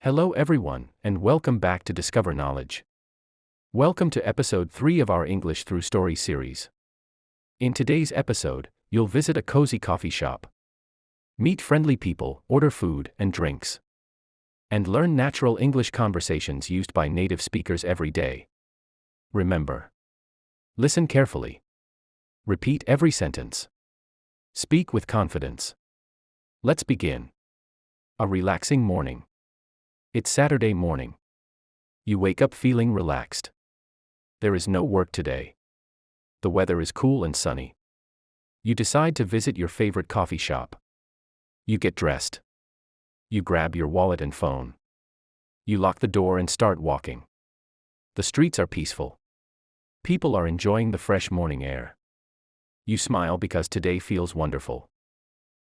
Hello everyone, and welcome back to Discover Knowledge. Welcome to episode 3 of our English Through Stories series. In today's episode, you'll visit a cozy coffee shop, meet friendly people, order food and drinks, and learn natural English conversations used by native speakers every day. Remember, listen carefully. Repeat every sentence. Speak with confidence. Let's begin. A relaxing morning. It's Saturday morning. You wake up feeling relaxed. There is no work today. The weather is cool and sunny. You decide to visit your favorite coffee shop. You get dressed. You grab your wallet and phone. You lock the door and start walking. The streets are peaceful. People are enjoying the fresh morning air. You smile because today feels wonderful.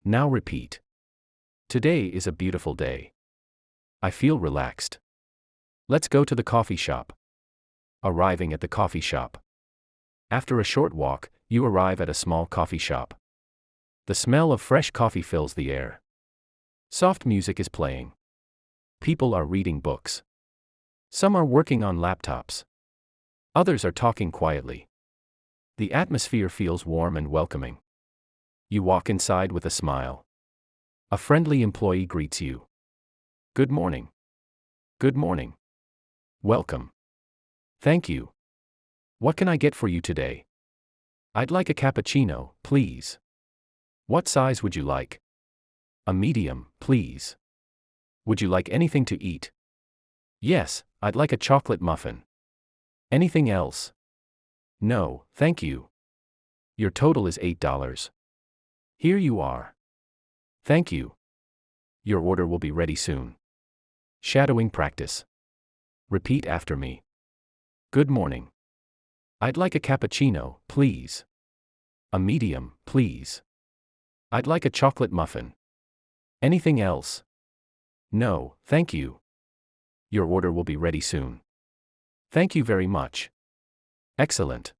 Now repeat. Today is a beautiful day. I feel relaxed. Let's go to the coffee shop. Arriving at the coffee shop. After a short walk, you arrive at a small coffee shop. The smell of fresh coffee fills the air. Soft music is playing. People are reading books. Some are working on laptops. Others are talking quietly. The atmosphere feels warm and welcoming. You walk inside with a smile. A friendly employee greets you. Good morning. Good morning. Welcome. Thank you. What can I get for you today? I'd like a cappuccino, please. What size would you like? A medium, please. Would you like anything to eat? Yes, I'd like a chocolate muffin. Anything else? No, thank you. Your total is $8. Here you are. Thank you. Your order will be ready soon. Shadowing practice. Repeat after me. Good morning. I'd like a cappuccino, please. A medium, please. I'd like a chocolate muffin. Anything else? No, thank you. Your order will be ready soon. Thank you very much. Excellent.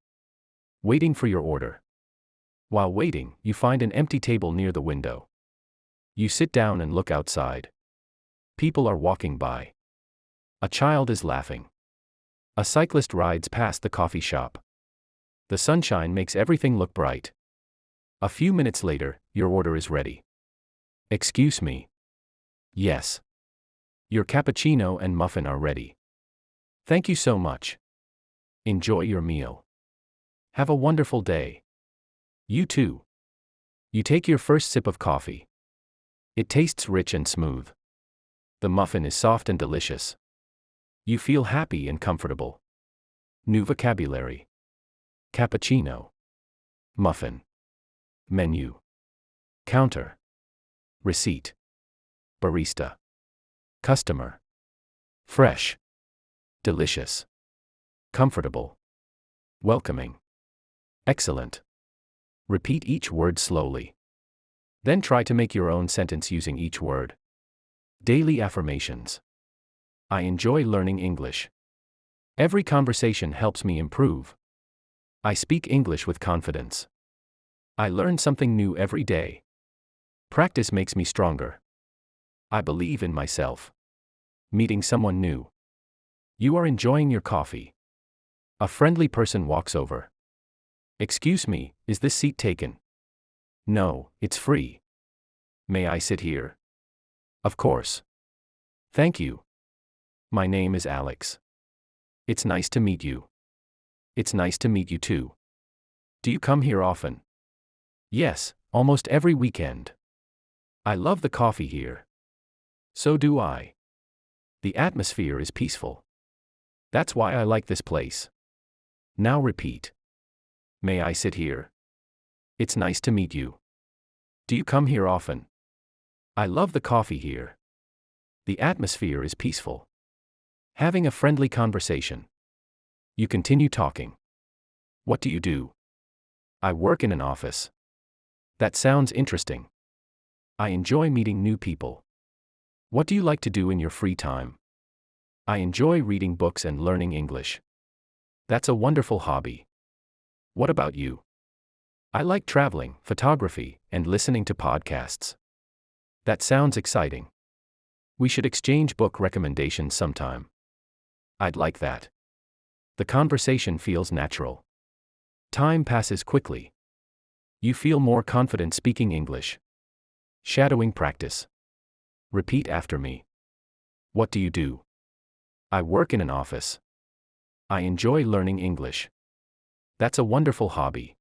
Waiting for your order. While waiting, you find an empty table near the window. You sit down and look outside. People are walking by. A child is laughing. A cyclist rides past the coffee shop. The sunshine makes everything look bright. A few minutes later, your order is ready. Excuse me. Yes. Your cappuccino and muffin are ready. Thank you so much. Enjoy your meal. Have a wonderful day. You too. You take your first sip of coffee. It tastes rich and smooth. The muffin is soft and delicious. You feel happy and comfortable. New vocabulary. Cappuccino. Muffin. Menu. Counter. Receipt. Barista. Customer. Fresh. Delicious. Comfortable. Welcoming. Excellent. Repeat each word slowly. Then try to make your own sentence using each word. Daily affirmations. I enjoy learning English. Every conversation helps me improve. I speak English with confidence. I learn something new every day. Practice makes me stronger. I believe in myself. Meeting someone new. You are enjoying your coffee. A friendly person walks over. Excuse me, is this seat taken? No, it's free. May I sit here? Of course. Thank you. My name is Alex. It's nice to meet you. It's nice to meet you too. Do you come here often? Yes, almost every weekend. I love the coffee here. So do I. The atmosphere is peaceful. That's why I like this place. Now repeat. May I sit here? It's nice to meet you. Do you come here often? I love the coffee here. The atmosphere is peaceful. Having a friendly conversation. You continue talking. What do you do? I work in an office. That sounds interesting. I enjoy meeting new people. What do you like to do in your free time? I enjoy reading books and learning English. That's a wonderful hobby. What about you? I like traveling, photography, and listening to podcasts. That sounds exciting. We should exchange book recommendations sometime. I'd like that. The conversation feels natural. Time passes quickly. You feel more confident speaking English. Shadowing practice. Repeat after me. What do you do? I work in an office. I enjoy learning English. That's a wonderful hobby.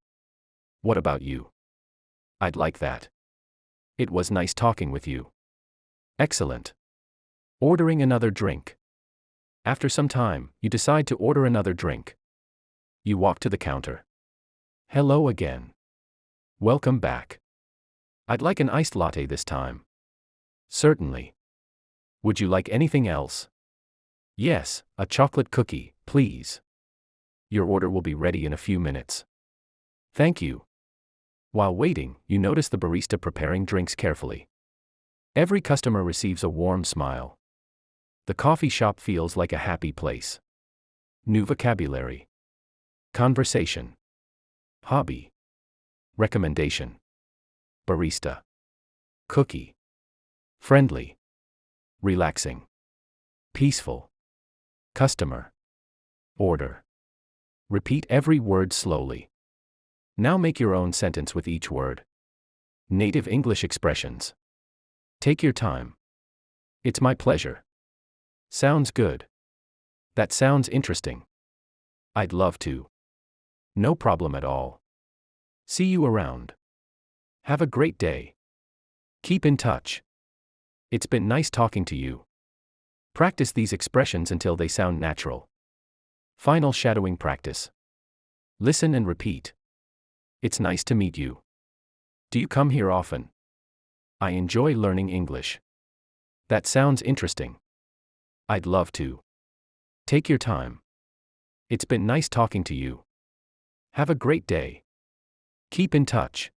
What about you? I'd like that. It was nice talking with you. Excellent. Ordering another drink. After some time, you decide to order another drink. You walk to the counter. Hello again. Welcome back. I'd like an iced latte this time. Certainly. Would you like anything else? Yes, a chocolate cookie, please. Your order will be ready in a few minutes. Thank you. While waiting, you notice the barista preparing drinks carefully. Every customer receives a warm smile. The coffee shop feels like a happy place. New vocabulary. Conversation. Hobby. Recommendation. Barista. Cookie. Friendly. Relaxing. Peaceful. Customer. Order. Repeat every word slowly. Now make your own sentence with each word. Native English expressions. Take your time. It's my pleasure. Sounds good. That sounds interesting. I'd love to. No problem at all. See you around. Have a great day. Keep in touch. It's been nice talking to you. Practice these expressions until they sound natural. Final shadowing practice. Listen and repeat. It's nice to meet you. Do you come here often? I enjoy learning English. That sounds interesting. I'd love to. Take your time. It's been nice talking to you. Have a great day. Keep in touch.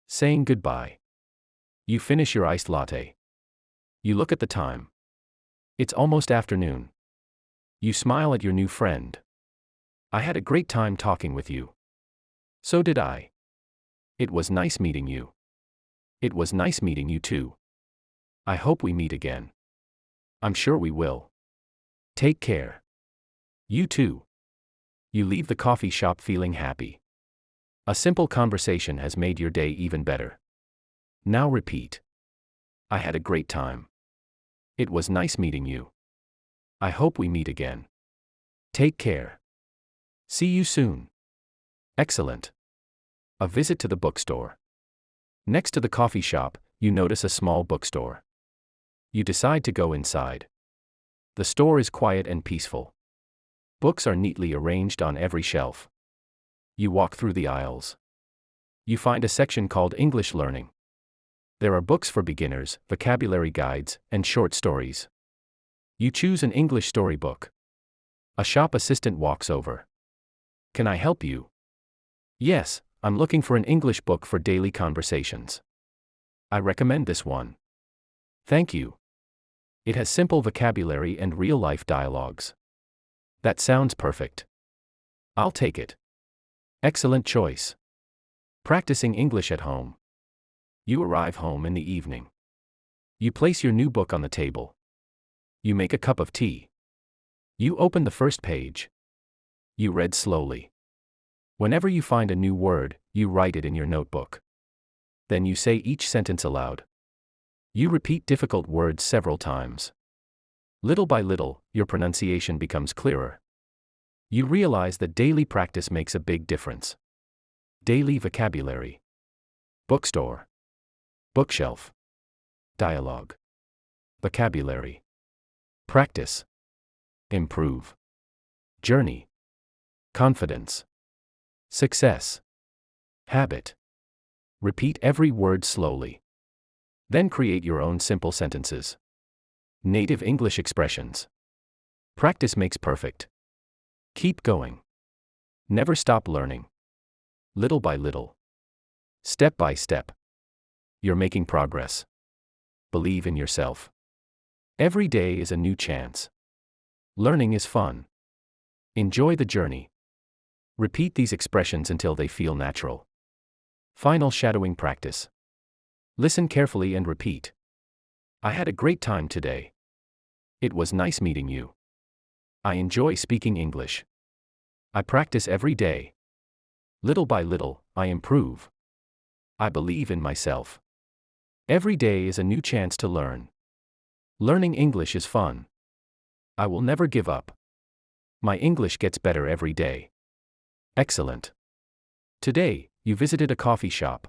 Saying goodbye. You finish your iced latte. You look at the time. It's almost afternoon. You smile at your new friend. I had a great time talking with you. So did I. It was nice meeting you. It was nice meeting you too. I hope we meet again. I'm sure we will. Take care. You too. You leave the coffee shop feeling happy. A simple conversation has made your day even better. Now repeat. I had a great time. It was nice meeting you. I hope we meet again. Take care. See you soon. Excellent. A visit to the bookstore. Next to the coffee shop, you notice a small bookstore. You decide to go inside. The store is quiet and peaceful. Books are neatly arranged on every shelf. You walk through the aisles. You find a section called English Learning. There are books for beginners, vocabulary guides, and short stories. You choose an English storybook. A shop assistant walks over. Can I help you? Yes, I'm looking for an English book for daily conversations. I recommend this one. Thank you. It has simple vocabulary and real-life dialogues. That sounds perfect. I'll take it. Excellent choice. Practicing English at home. You arrive home in the evening. You place your new book on the table. You make a cup of tea. You open the first page. You read slowly. Whenever you find a new word, you write it in your notebook. Then you say each sentence aloud. You repeat difficult words several times. Little by little, your pronunciation becomes clearer. You realize that daily practice makes a big difference. Daily vocabulary. Bookstore. Bookshelf. Dialogue. Vocabulary. Practice. Improve. Journey. Confidence. Success. Habit. Repeat every word slowly. Then create your own simple sentences. Native English expressions. Practice makes perfect. Keep going. Never stop learning. Little by little. Step by step. You're making progress. Believe in yourself. Every day is a new chance. Learning is fun. Enjoy the journey. Repeat these expressions until they feel natural. Final shadowing practice. Listen carefully and repeat. I had a great time today. It was nice meeting you. I enjoy speaking English. I practice every day. Little by little, I improve. I believe in myself. Every day is a new chance to learn. Learning English is fun. I will never give up. My English gets better every day. Excellent. Today, you visited a coffee shop.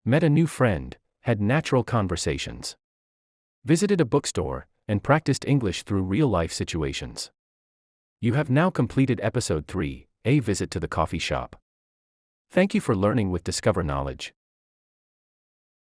Met a new friend, had natural conversations. Visited a bookstore, and practiced English through real-life situations. You have now completed episode 3, A Visit to the Coffee Shop. Thank you for learning with Discover Knowledge.